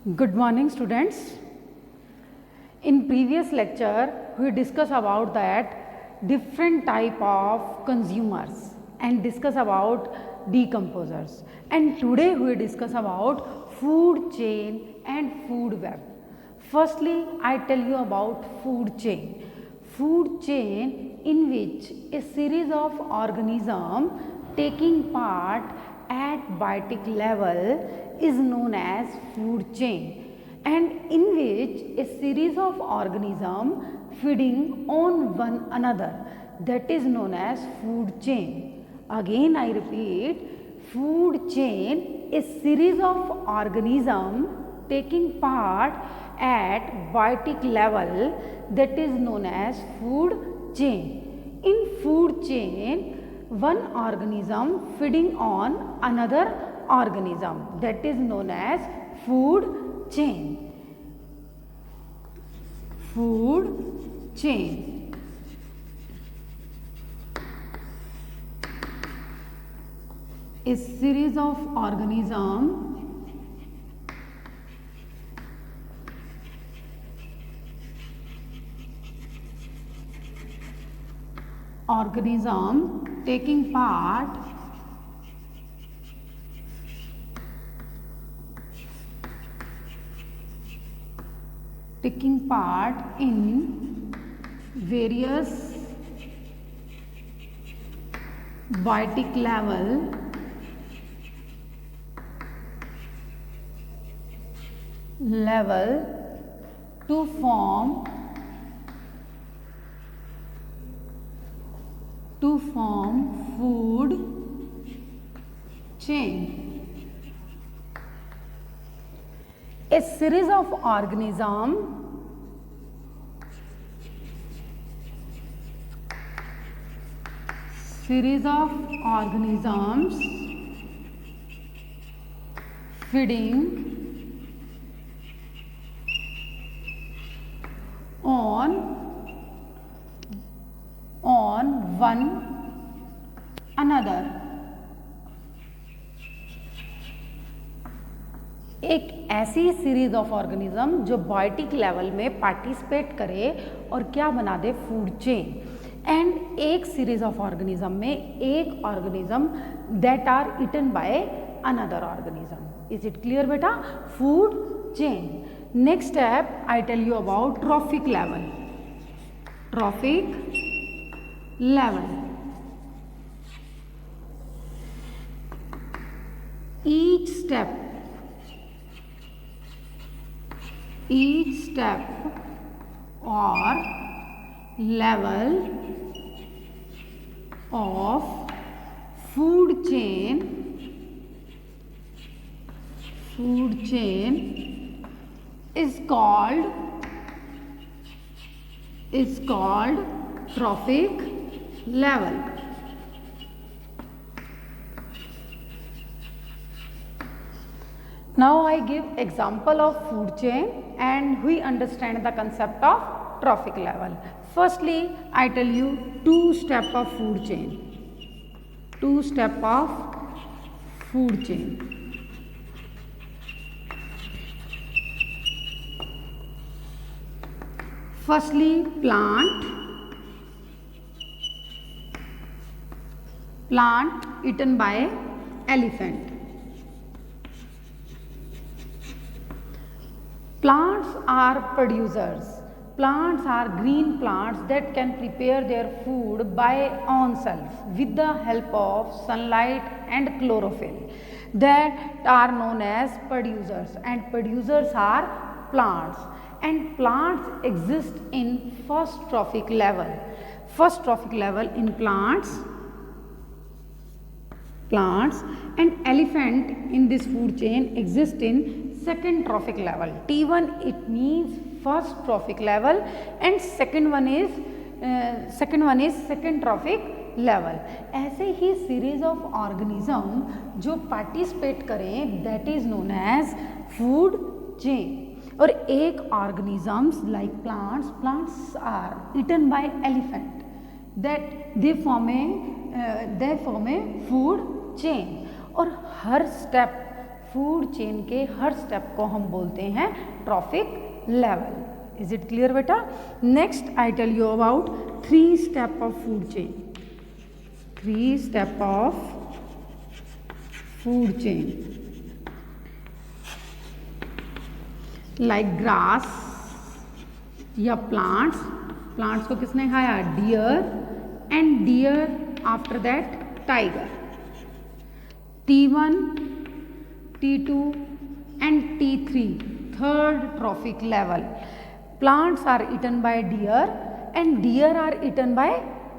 Good morning, students. In previous lecture, we discussed about that different type of consumers and discuss about decomposers. And today we discuss about food chain and food web. Firstly, I tell you about food chain. Food chain in which a series of organisms taking part at biotic level is known as food chain, and in which a series of organisms feeding on one another, that is known as food chain. Again I repeat, food chain is series of organisms taking part at biotic level, that is known as food chain. In food chain, one organism feeding on another organism, that is known as food chain. Food chain. A series of organisms taking part in various biotic level to form food chain. A series of organisms feeding on one another. एक ऐसी series of organism जो biotic level में participate करे और क्या बना दे, food chain. And एक सीरीज ऑफ ऑर्गेनिज्म में एक organism that are eaten by another organism. Is it clear बेटा? Food chain. Next step I tell you about trophic level. each step or level of food chain is called trophic level. Now I give example of food chain and we understand the concept of trophic level. Firstly, I tell you two step of food chain. Firstly, plant eaten by elephant. Plants are producers. Plants are green plants that can prepare their food by own self with the help of sunlight and chlorophyll, that are known as producers, and producers are plants. And plants exist in first trophic level in plants, and elephant in this food chain exist in second trophic level. T1 it means first trophic level and second one is second trophic level. ऐसे ही series of organism जो participate करें, that is known as food chain. और एक organisms like plants are eaten by elephant, that they form a food chain. और हर step food chain के हर step को हम बोलते हैं trophic level. Is it clear बेटा? Next I tell you about 3 step of food chain. 3 step of food chain like grass या plants को किसने खाया? Deer, and deer after that tiger. T1, T2 and T3 third trophic level. Plants are eaten by deer and deer are eaten by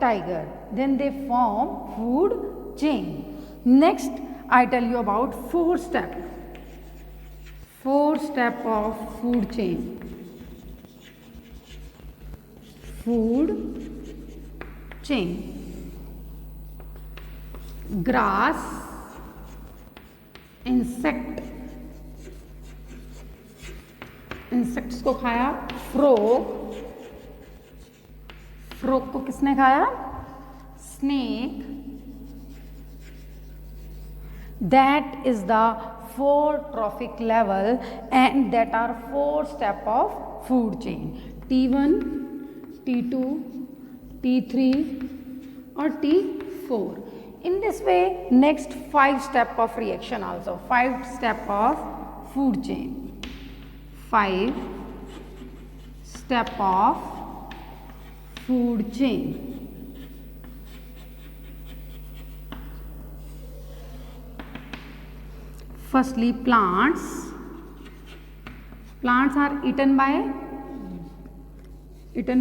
tiger. Then they form food chain. Next I tell you about 4 step. 4 step of food chain. Food chain. Grass, insects को खाया। Frog को किसने खाया? Snake. That is the 4 trophic level and that are 4 step of food chain. T1, T2, T3 और T4. In this way, next 5 step of reaction also. 5 step of food chain. 5 step of food chain. Firstly, plants. Plants are eaten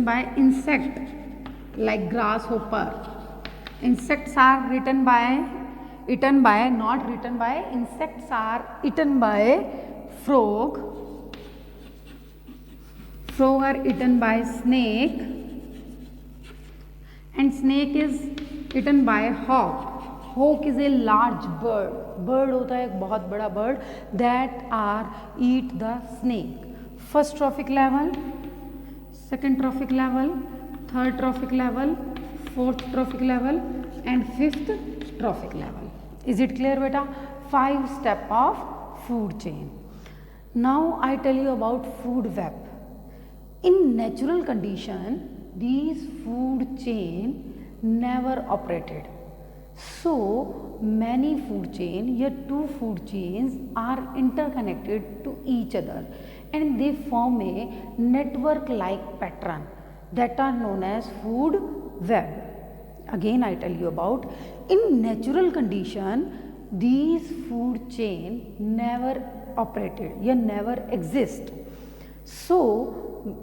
by insect like grasshopper. Insects are eaten by insects are eaten by frog. Frog are eaten by snake and snake is eaten by hawk. Hawk is a large bird. Bird होता है एक बहुत बड़ा bird that are eat the snake. First trophic level, second trophic level, third trophic level, 4th trophic level and 5th trophic level. Is it clear beta? 5 step of food chain. Now I tell you about food web. In natural condition, these food chain never operated. So many food chain, your 2 food chains are interconnected to each other and they form a network like pattern that are known as food web. Again I tell you about, in natural condition these food chain never operated, yeah, never exist. So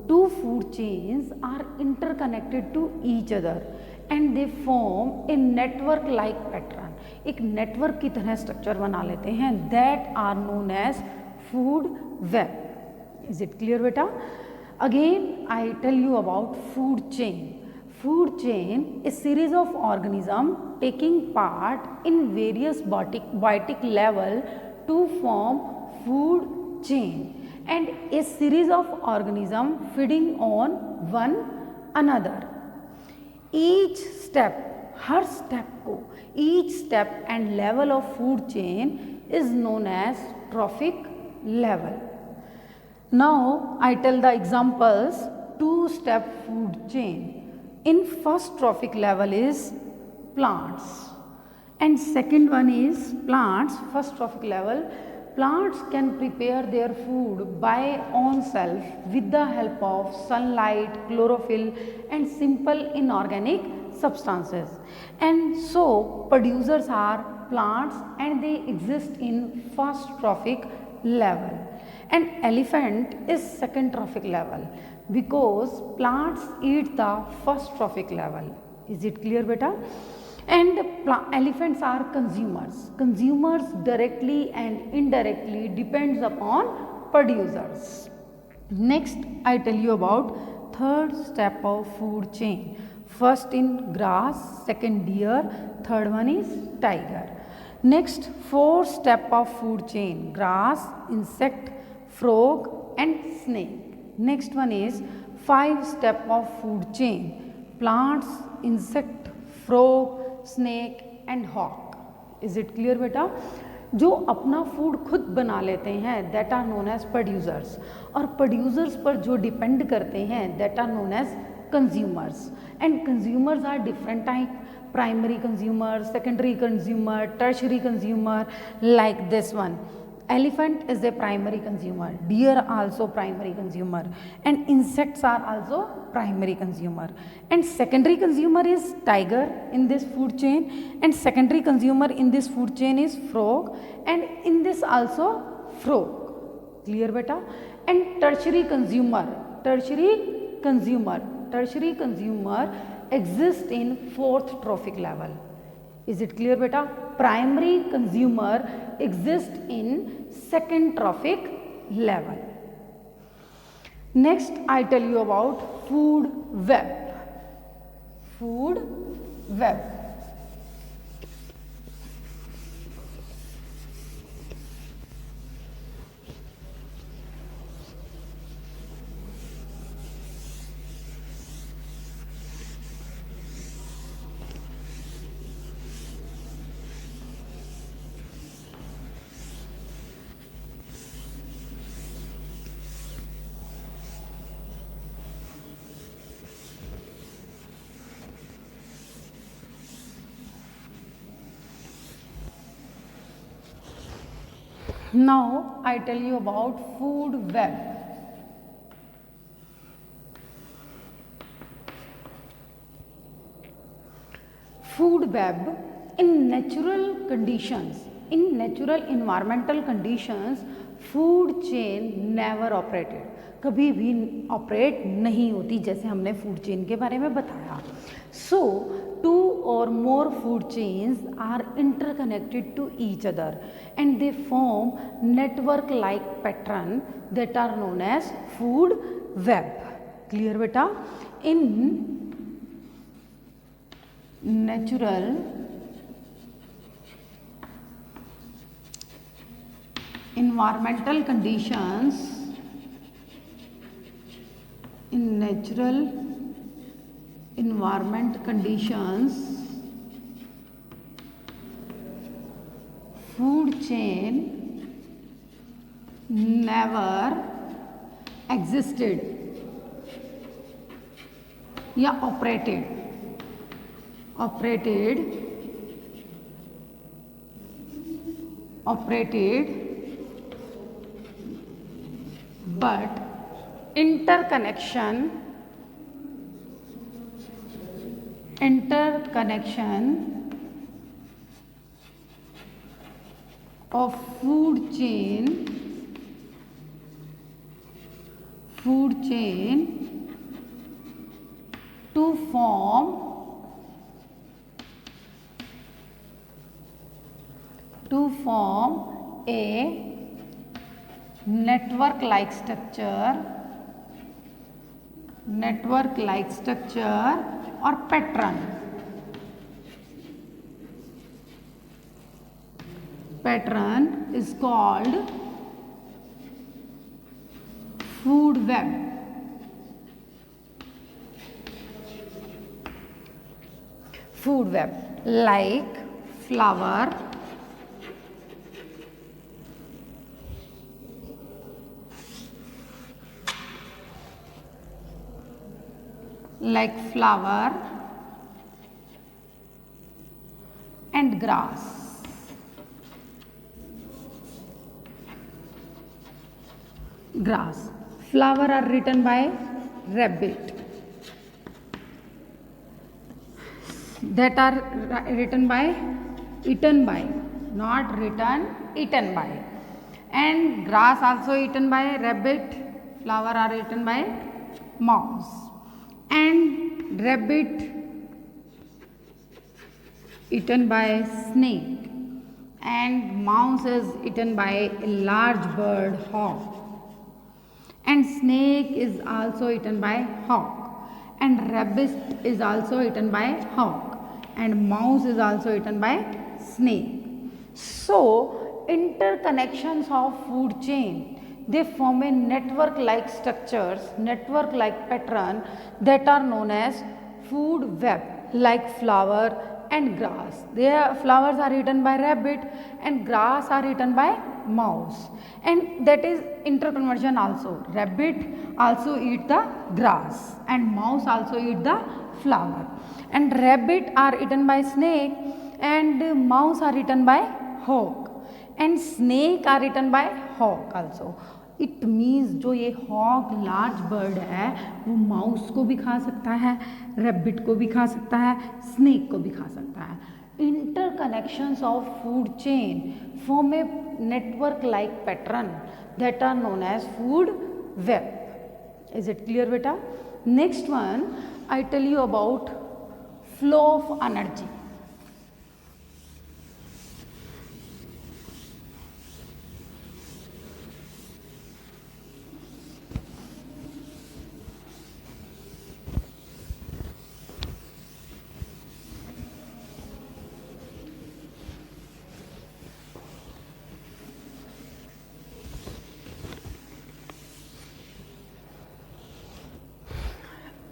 2 food chains are interconnected to each other and they form a network like pattern. एक network की तरह structure बना लेते हैं that are known as food web. Is it clear beta? Again I tell you about food chain. Food chain is series of organisms taking part in various biotic level to form food chain and a series of organisms feeding on one another. Each step, her step को, each step and level of food chain is known as trophic level. Now I tell the examples 2-step food chain. In first trophic level is plants and second one is plants. First trophic level, plants can prepare their food by own self with the help of sunlight, chlorophyll and simple inorganic substances, and so producers are plants and they exist in first trophic level. And elephant is second trophic level because plants eat the first trophic level. Is it clear beta? And elephants are consumers. Consumers directly and indirectly depends upon producers. Next I tell you about third step of food chain. First in grass, second deer, third one is tiger. Next 4 step of food chain: grass, insect, frog and snake. Next one is 5 step of food chain: plants, insect, frog, snake and hawk. Is it clear beta? जो अपना food खुद बना लेते हैं that are known as producers, और producers पर जो depend करते हैं that are known as consumers. And consumers are different type, primary consumer, secondary consumer, tertiary consumer, like this one. Elephant is a primary consumer, deer also primary consumer, and insects are also primary consumer. And secondary consumer is tiger in this food chain, and secondary consumer in this food chain is frog, and in this also frog. Clear beta? And tertiary consumer, tertiary consumer exist in fourth trophic level. Is it clear beta? Primary consumer exist in second trophic level. Next I tell you about food web. Food web. Now I tell you about food web. Food web, in natural conditions, in natural environmental conditions, food chain never operated, कभी भी operate नहीं होती, जैसे हमने food chain के बारे में बताया. So two or more food chains are interconnected to each other and they form network like pattern that are known as food web. Clear बेटा? In natural environmental conditions, in natural environment conditions, food chain never existed या operated but interconnection of food chain to form a network like structure or pattern. Pattern is called food web. Food web like flower, and grass. Flower are written by rabbit, that are written by eaten by, not written eaten by. And grass also eaten by rabbit, flower are eaten by mouse, and rabbit eaten by snake, and mouse is eaten by a large bird, hawk, and snake is also eaten by hawk, and rabbit is also eaten by hawk, and mouse is also eaten by snake. So interconnections of food chain, they form a network like structures, network like pattern that are known as food web, like flower, and grass. Their flowers are eaten by rabbit and grass are eaten by mouse, and that is interconversion also. Rabbit also eat the grass and mouse also eat the flower, and rabbit are eaten by snake and mouse are eaten by hawk, and snake are eaten by hawk also. It means जो ये hoc large bird है वो mouse को भी खा सकता है, rabbit को भी खा सकता है, स्नेक को भी खा सकता है. Interconnections of food chain form a network like pattern that are known as food web. Is it clear beta? Next one I tell you about flow of energy.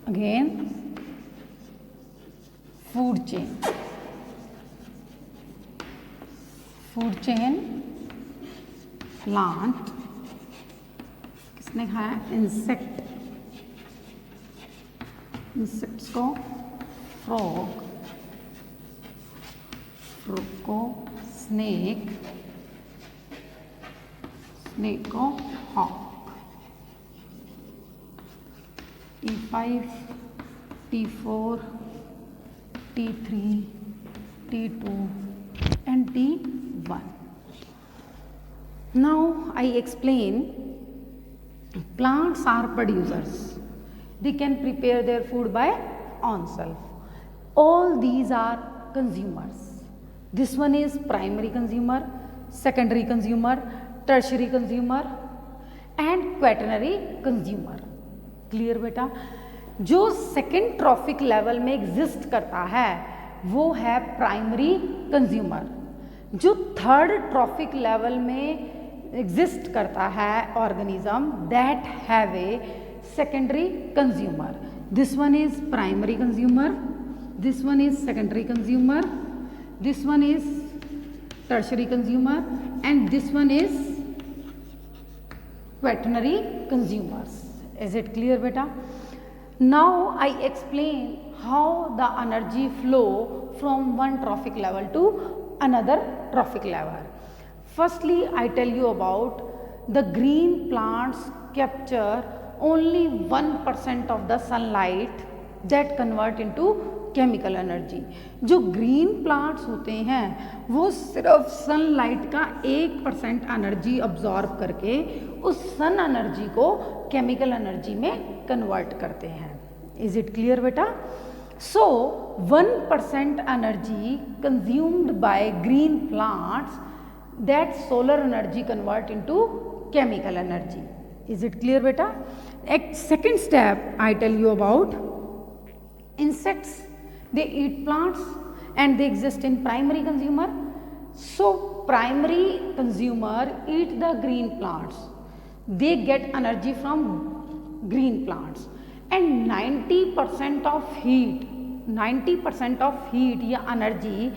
Again, food chain. Food chain, plant. किसने खाया? Insect. Insects को frog, frog को snake, snake को hoc. T5, T4, T3, T2 and T1. Now I explain plants are producers. They can prepare their food by own self. All these are consumers. This one is primary consumer, secondary consumer, tertiary consumer and quaternary consumer. Clear बेटा? जो second trophic level में exist करता है वो है primary consumer. जो third trophic level में exist करता है organism that have a secondary consumer. This one is primary consumer, this one is secondary consumer, this one is tertiary consumer and this one is quaternary consumers. Is it clear beta? Now I explain how the energy flow from one trophic level to another trophic level. Firstly, I tell you about the green plants capture only 1% of the sunlight that convert into chemical energy. जो green plants होते हैं वो सिर्फ sunlight का 1% energy absorb करके उस sun energy को chemical energy में कन्वर्ट करते हैं. इज इट क्लियर बेटा? So 1% energy consumed by green plants that solar energy convert into chemical energy. Is it clear बेटा? Second step I tell you about insects. They eat plants and they exist in primary consumer. So primary consumer eat the green plants. They get energy from green plants and 90% of heat, 90% of heat या energy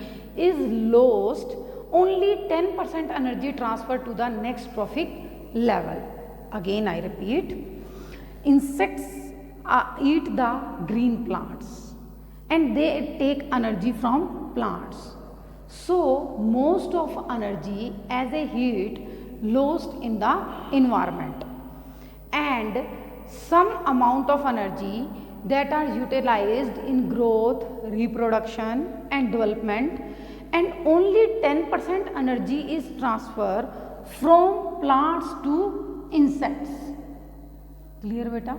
is lost. Only 10% energy transferred to the next trophic level. Again I repeat, insects eat the green plants and they take energy from plants. So most of energy as a heat lost in the environment and some amount of energy that are utilized in growth, reproduction and development, and only 10% energy is transferred from plants to insects. Clear beta?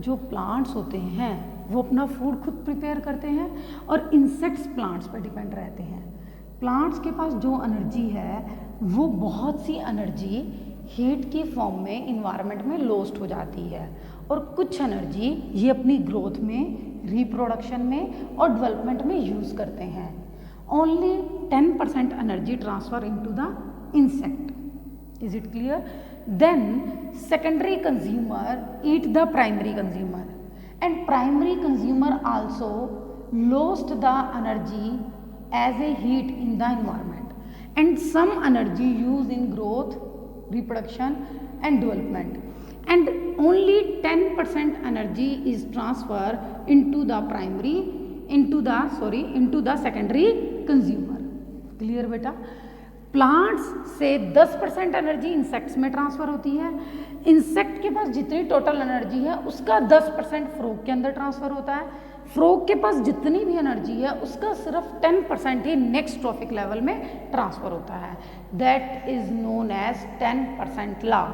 जो plants होते हैं वो अपना food खुद prepare करते हैं और insects plants पर डिपेंड रहते हैं. प्लांट्स के पास जो एनर्जी है वो बहुत सी एनर्जी हीट के फॉर्म में इन्वायरमेंट में लॉस्ट हो जाती है और कुछ एनर्जी ये अपनी ग्रोथ में, रिप्रोडक्शन में और डेवलपमेंट में यूज़ करते हैं. Only 10% energy transfer into the insect. Is it clear? Then secondary consumer eat the primary consumer and primary consumer also lost the energy as a heat in the environment, and some energy used in growth, reproduction and development, and only 10% energy is transferred into the secondary consumer. Clear बेटा? Plants से 10% energy insects में transfer होती है, insect के पास जितनी total energy है उसका 10% frog के अंदर ट्रांसफर होता है, फ्रॉग के पास जितनी भी एनर्जी है उसका सिर्फ 10% ही नेक्स्ट ट्रॉफिक लेवल में ट्रांसफर होता है. That is known as 10% law,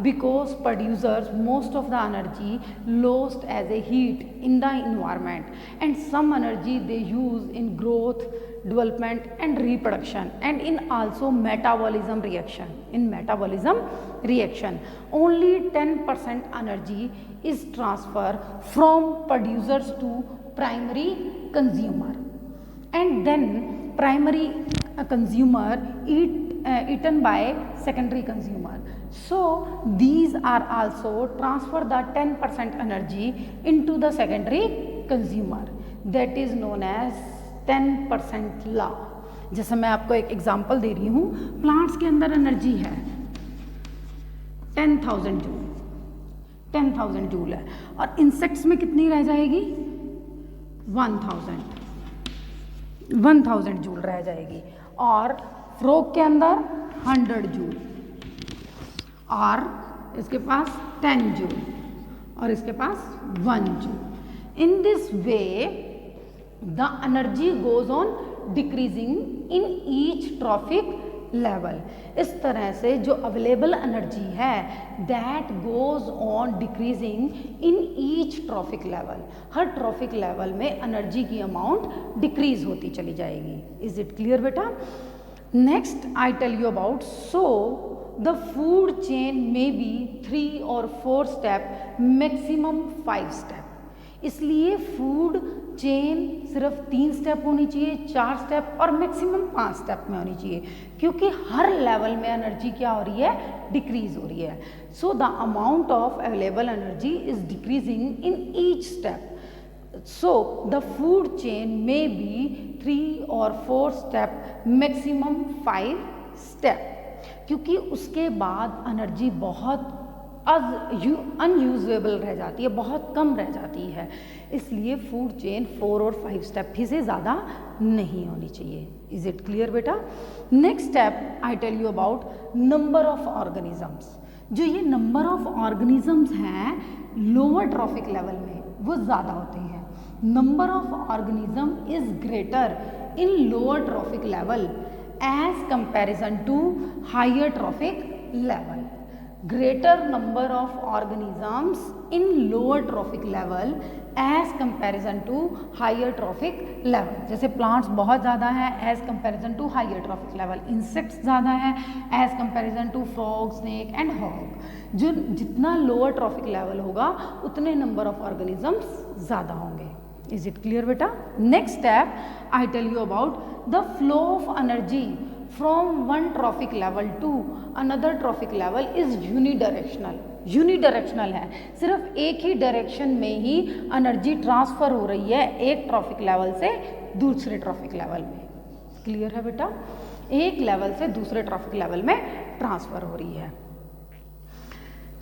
because producers most of the energy lost as a heat in the environment, and some energy they use in growth, development and reproduction, and in also metabolism reaction. Only 10% energy is transferred from producers to primary consumer, and then primary consumer eaten by secondary consumer. So these are also transfer the 10% energy into the secondary consumer. That is known as 10% law. जैसे मैं आपको एक example दे रही हूँ, plants के अंदर energy है 10,000 joule है, और इंसेक्ट्स में कितनी रह जाएगी? 1000 जूल रह जाएगी, और फ्रॉग के अंदर 100 जूल, और इसके पास 10 जूल, और इसके पास 1 joule. In this way the energy goes on decreasing in each trophic level. इस तरह से जो अवेलेबल एनर्जी है that goes on decreasing in each trophic level. हर ट्रॉफिक लेवल में एनर्जी की अमाउंट डिक्रीज होती चली जाएगी. इज इट क्लियर बेटा? Next I tell you about, so the food chain may be 3 or 4 step, maximum 5 step. इसलिए food chain सिर्फ 3 step होनी चाहिए, 4 स्टेप और मैक्सिमम 5 स्टेप में होनी चाहिए, क्योंकि हर लेवल में एनर्जी क्या हो रही है? डिक्रीज हो रही है. So the amount of available energy is decreasing in each step. So the food chain may be 3 or 4 step, maximum 5 step. क्योंकि उसके बाद एनर्जी बहुत अनयूजेबल रह जाती है, बहुत कम रह जाती है, इसलिए फूड चेन 4 और 5 स्टेप ही से ज़्यादा नहीं होनी चाहिए. इज इट क्लियर बेटा? Next step I tell you about number of organisms. जो ये नंबर ऑफ ऑर्गेनिजम्स हैं लोअर ट्रॉफिक लेवल में वो ज़्यादा होते हैं. Number of organism is greater in lower trophic level as comparison to higher trophic level. Greater number of organisms in lower trophic level as comparison to higher trophic level. जैसे plants बहुत ज़्यादा है as comparison to higher trophic level, insects ज़्यादा है as comparison to frog, snake and hog. जो जितना lower trophic level होगा उतने number of organisms ज़्यादा होंगे. Is it clear बेटा? Next step I tell you about the flow of energy from one trophic level to another trophic level is unidirectional. Unidirectional है, सिर्फ एक ही डायरेक्शन में ही energy transfer हो रही है एक ट्रॉफिक लेवल से दूसरे ट्रॉफिक लेवल में. क्लियर है बेटा? एक लेवल से दूसरे ट्रॉफिक लेवल में ट्रांसफर हो रही है.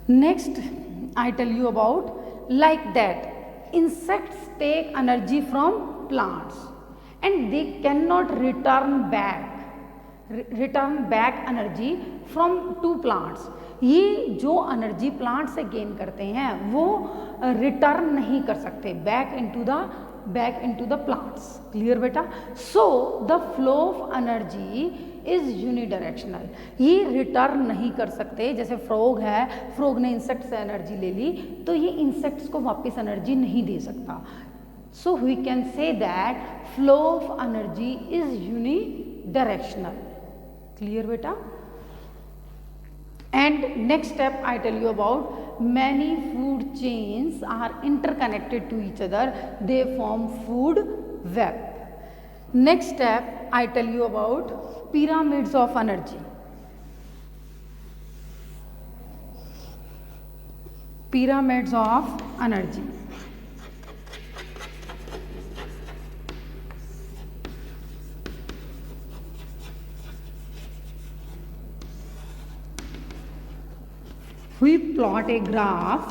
Next I tell you about like that insects take energy from plants and they cannot return back energy from to plants. ये जो एनर्जी प्लांट से गेन करते हैं वो रिटर्न नहीं कर सकते back into the plants. Clear बेटा? So the flow of energy is unidirectional. ये रिटर्न नहीं कर सकते. जैसे फ्रॉग है, फ्रॉग ने इंसेक्ट से एनर्जी ले ली तो ये इंसेक्ट्स को वापस एनर्जी नहीं दे सकता. So we can say that flow of energy is unidirectional. Clear बेटा? And next step I tell you about many food chains are interconnected to each other. They form food web. Next step I tell you about pyramids of energy. Pyramids of energy. we plot a graph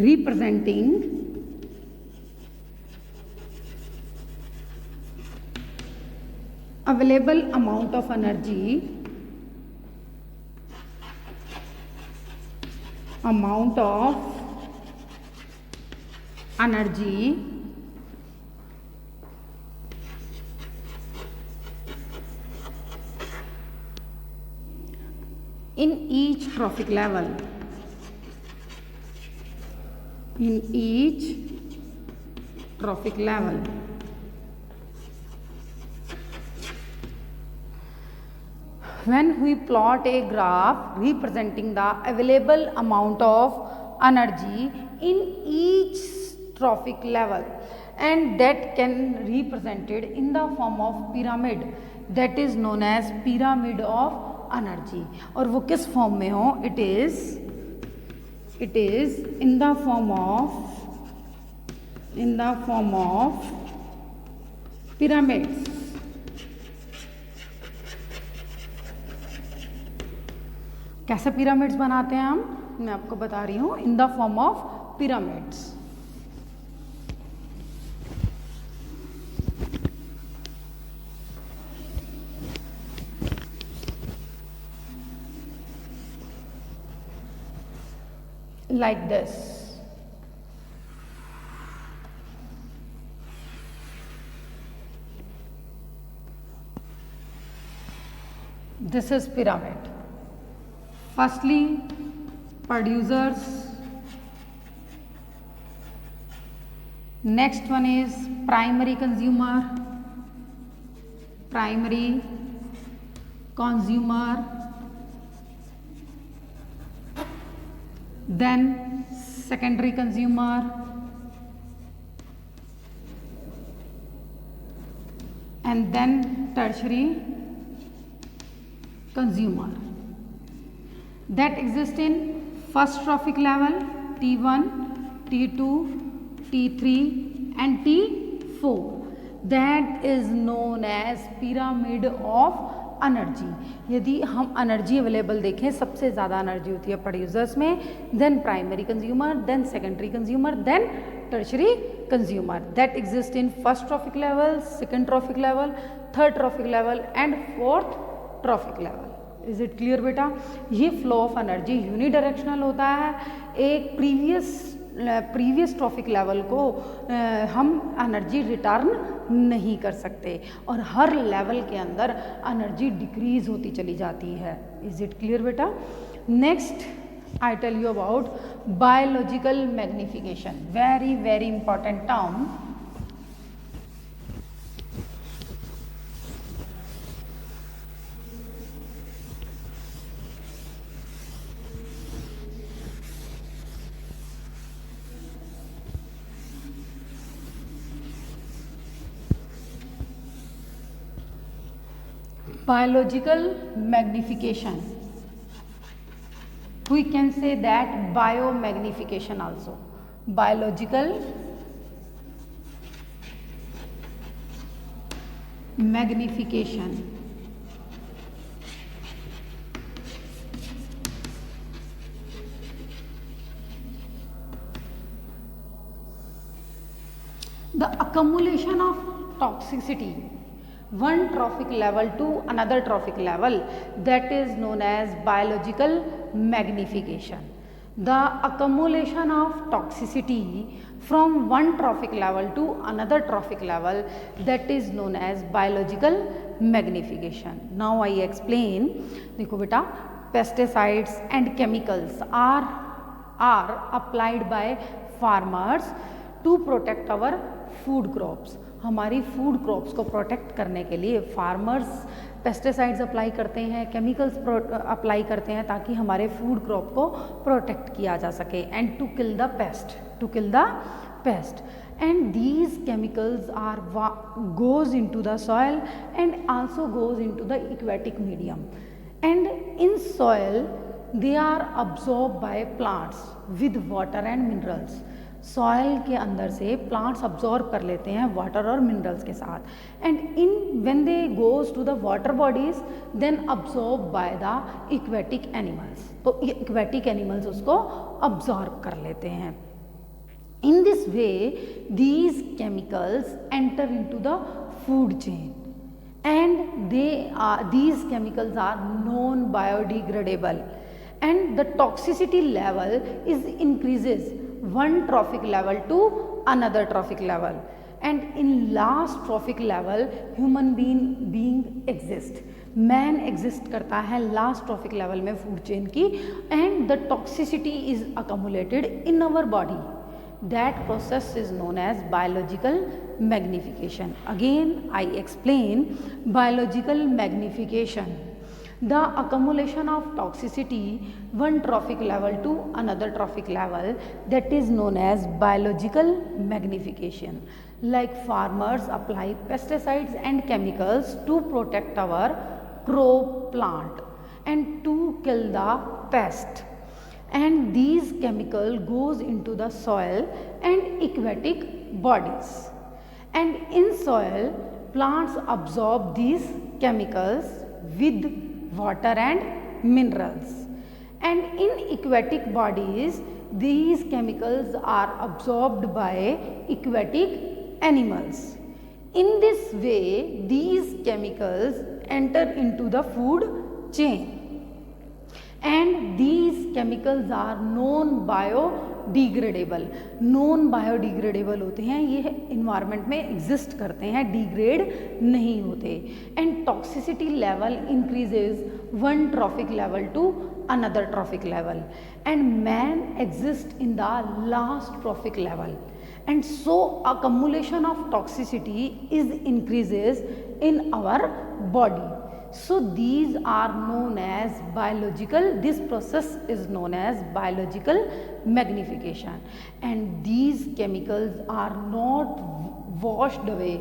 representing available amount of energy in each trophic level. When we plot a graph representing the available amount of energy in each trophic level, and that can represented in the form of pyramid, that is known as pyramid of energy. और वो किस form में हो? It is in the form of pyramids. कैसे pyramids बनाते हैं हम? मैं आपको बता रही हूँ, in the form of pyramids. Like this. This is pyramid. Firstly, producers. Next one is primary consumer. Then secondary consumer, and then tertiary consumer. That exist in first trophic level T1, T2, T3 and T4. That is known as pyramid of energy. यदि हम energy available देखें, सबसे ज़्यादा energy होती है producers में, then primary consumer, then secondary consumer, then tertiary consumer. That exist in first trophic level, second trophic level, third trophic level and fourth trophic level. Is it clear बेटा? ये flow of energy unidirectional होता है. एक previous trophic level को हम energy return नहीं कर सकते और हर लेवल के अंदर एनर्जी डिक्रीज होती चली जाती है. इज इट क्लियर बेटा? Next I tell you about biological magnification. Very very important term. Biological magnification. We can say that biomagnification also. Biological magnification. The accumulation of toxicity one trophic level to another trophic level, that is known as biological magnification. The accumulation of toxicity from one trophic level to another trophic level, that is known as biological magnification. Now I explain. देखो बेटा, pesticides and chemicals are applied by farmers to protect our food crops. हमारी food crops को protect करने के लिए farmers pesticides apply करते हैं, chemicals apply करते हैं ताकि हमारे फूड क्रॉप को प्रोटेक्ट किया जा सके. And to kill the pest. And these chemicals are goes into the soil and also goes into the aquatic medium. And in soil they are absorbed by plants with water and minerals. Soil के अंदर से plants absorb कर लेते हैं water और minerals के साथ, and in when they goes to the water bodies then absorb by the aquatic animals, तो इक्वेटिक एनिमल्स उसको अब्जॉर्ब कर लेते हैं। In this way, these chemicals enter into the food chain, and these chemicals are non-biodegradable, and the toxicity level is increases one trophic level to another trophic level, and in last trophic level human being exist, man exist करता है last trophic level में food chain की, and the toxicity is accumulated in our body. That process is known as biological magnification. Again, I explain biological magnification. The accumulation of toxicity one trophic level to another trophic level, that is known as biological magnification. Like farmers apply pesticides and chemicals to protect our crop plant and to kill the pest. And these chemical goes into the soil and aquatic bodies, and in soil plants absorb these chemicals with water and minerals, and in aquatic bodies these chemicals are absorbed by aquatic animals. In this way these chemicals enter into the food chain, and these chemicals are non biodegradable. Non biodegradable होते हैं, ये environment में exist करते हैं, degrade नहीं होते, and toxicity level increases one trophic level to another trophic level, and man exist in the last trophic level, and so accumulation of toxicity is increases in our body. So these are known as biological, this process is known as biological magnification, and these chemicals are not washed away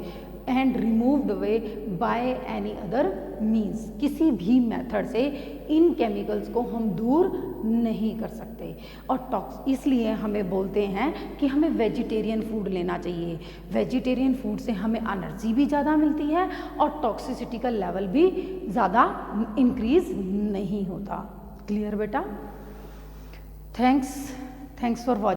and removed away by any other means. किसी भी method से इन chemicals को हम दूर नहीं कर सकते, और इसलिए हमें बोलते हैं कि हमें वेजिटेरियन फूड लेना चाहिए. वेजिटेरियन फूड से हमें एनर्जी भी ज़्यादा मिलती है और टॉक्सिसिटी का लेवल भी ज़्यादा इंक्रीज नहीं होता. क्लियर बेटा? Thanks for watching.